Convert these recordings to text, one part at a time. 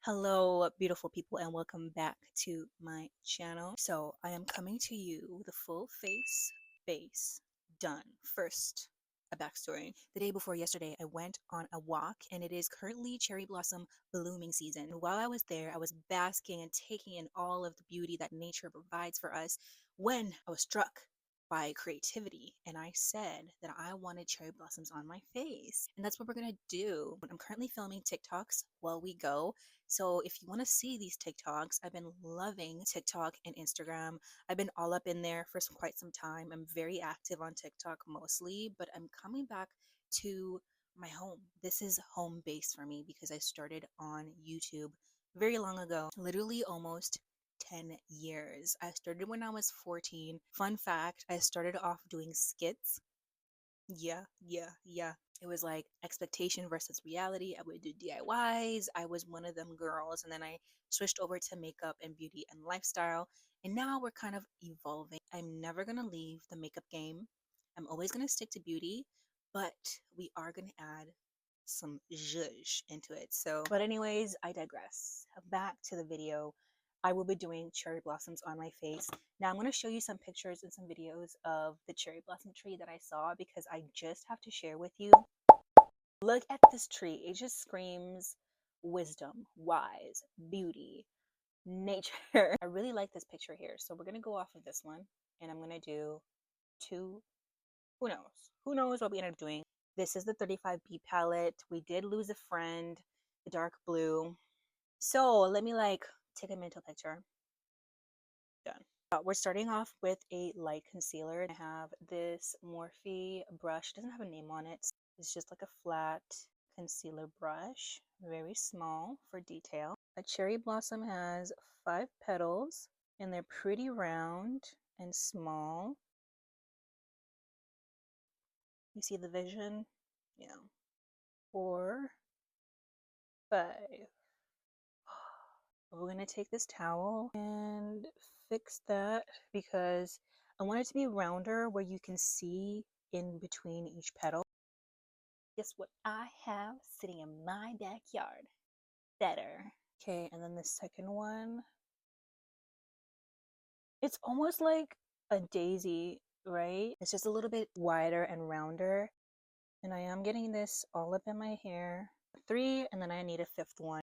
Hello, beautiful people, and welcome back to my channel. So, I am coming to you with a full face base done. First, a backstory. The day before yesterday, I went on a walk, and it is currently cherry blossom blooming season. While I was there, I was basking and taking in all of the beauty that nature provides for us when I was struck by creativity, and I said that I wanted cherry blossoms on my face, and that's what we're gonna do. I'm currently filming TikToks while we go, so if you want to see these TikToks, I've been loving TikTok and Instagram. I've been all up in there for quite some time. I'm very active on TikTok mostly, but I'm coming back to my home. This is home base for me because I started on YouTube very long ago, literally almost 10 years. I started when I was 14. Fun fact, I started off doing skits. Yeah. It was like expectation versus reality. I would do DIYs. I was one of them girls. And then I switched over to makeup and beauty and lifestyle. And now we're kind of evolving. I'm never going to leave the makeup game. I'm always going to stick to beauty, but we are going to add some zhuzh into it. But anyways, I digress. Back to the video. I will be doing cherry blossoms on my face. Now I'm going to show you some pictures and some videos of the cherry blossom tree that I saw because I just have to share with you. Look at this tree. It just screams wisdom, wise, beauty, nature. I really like this picture here. So we're going to go off of this one and I'm going to do two. Who knows? Who knows what we end up doing? This is the 35B palette. We did lose a friend, the dark blue. So let me take a mental picture. Done. We're starting off with a light concealer. I have this Morphe brush. It doesn't have a name on it. It's just like a flat concealer brush, very small for detail. A cherry blossom has 5 petals and they're pretty round and small. You see the vision? Yeah. 4, 5. We're going to take this towel and fix that because I want it to be rounder where you can see in between each petal. Guess what I have sitting in my backyard? Better. Okay, and then the second one. It's almost like a daisy, right? It's just a little bit wider and rounder. And I am getting this all up in my hair. 3, and then I need a 5th one.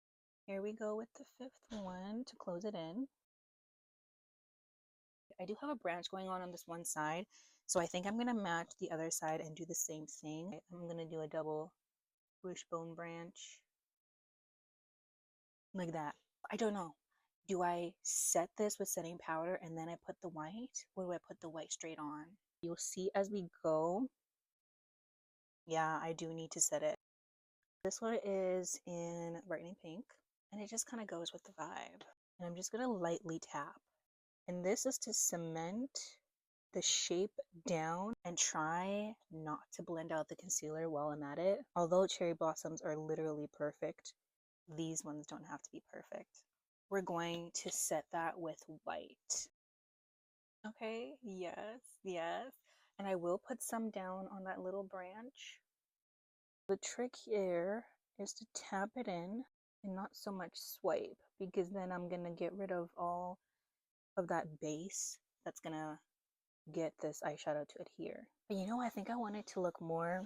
Here we go with the 5th one to close it in. I do have a branch going on this one side, so I think I'm going to match the other side and do the same thing. I'm going to do a double wishbone branch like that. I don't know. Do I set this with setting powder and then I put the white, or do I put the white straight on? You'll see as we go. Yeah, I do need to set it. This one is in Brightening Pink, and it just kind of goes with the vibe. And I'm just going to lightly tap. And this is to cement the shape down and try not to blend out the concealer while I'm at it. Although cherry blossoms are literally perfect, these ones don't have to be perfect. We're going to set that with white. Okay, yes. And I will put some down on that little branch. The trick here is to tap it in and not so much swipe, because then I'm gonna get rid of all of that base that's gonna get this eyeshadow to adhere. But you know, I think I want it to look more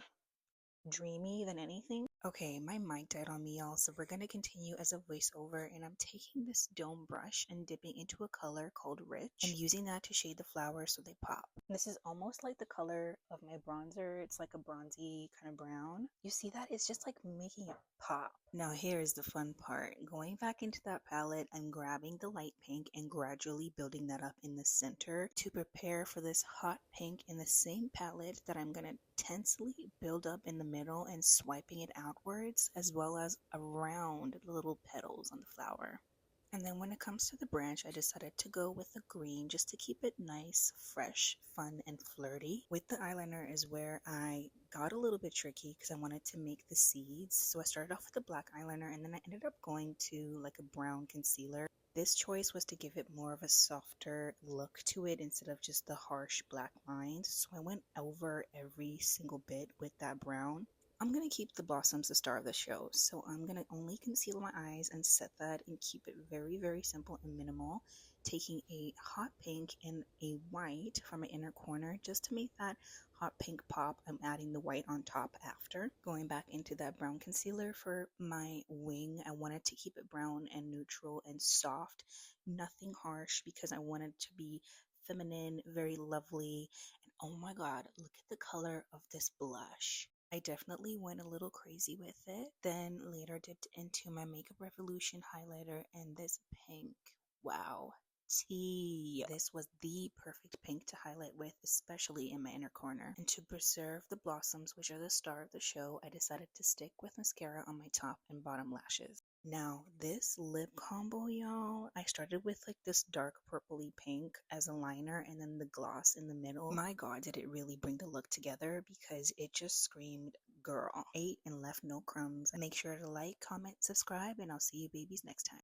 dreamy than anything. Okay, my mic died on me, y'all, so we're gonna continue as a voiceover, and I'm taking this dome brush and dipping into a color called Rich and using that to shade the flowers so they pop. This is almost like the color of my bronzer. It's like a bronzy kind of brown. You see that? It's just like making it pop. Now here's the fun part. Going back into that palette, I'm grabbing the light pink and gradually building that up in the center to prepare for this hot pink in the same palette that I'm gonna tensely build up in the middle and swiping it outwards, as well as around the little petals on the flower. And then when it comes to the branch, I decided to go with the green just to keep it nice, fresh, fun, and flirty. With the eyeliner is where I got a little bit tricky because I wanted to make the seeds. So I started off with the black eyeliner and then I ended up going to like a brown concealer. This choice was to give it more of a softer look to it instead of just the harsh black lines. So I went over every single bit with that brown. I'm going to keep the blossoms the star of the show, so I'm going to only conceal my eyes and set that and keep it very, very simple and minimal, taking a hot pink and a white from my inner corner just to make that hot pink pop. I'm adding the white on top after. Going back into that brown concealer for my wing, I wanted to keep it brown and neutral and soft, nothing harsh, because I wanted to be feminine, very lovely. And oh my god, look at the color of this blush. I definitely went a little crazy with it. Then later dipped into my Makeup Revolution highlighter and this pink. Wow. Tea. This was the perfect pink to highlight with, especially in my inner corner. And to preserve the blossoms, which are the star of the show, I decided to stick with mascara on my top and bottom lashes. Now, this lip combo, y'all, I started with like this dark purpley pink as a liner and then the gloss in the middle. My god, did it really bring the look together, because it just screamed girl. Ate and left no crumbs. Make sure to like, comment, subscribe, and I'll see you babies next time.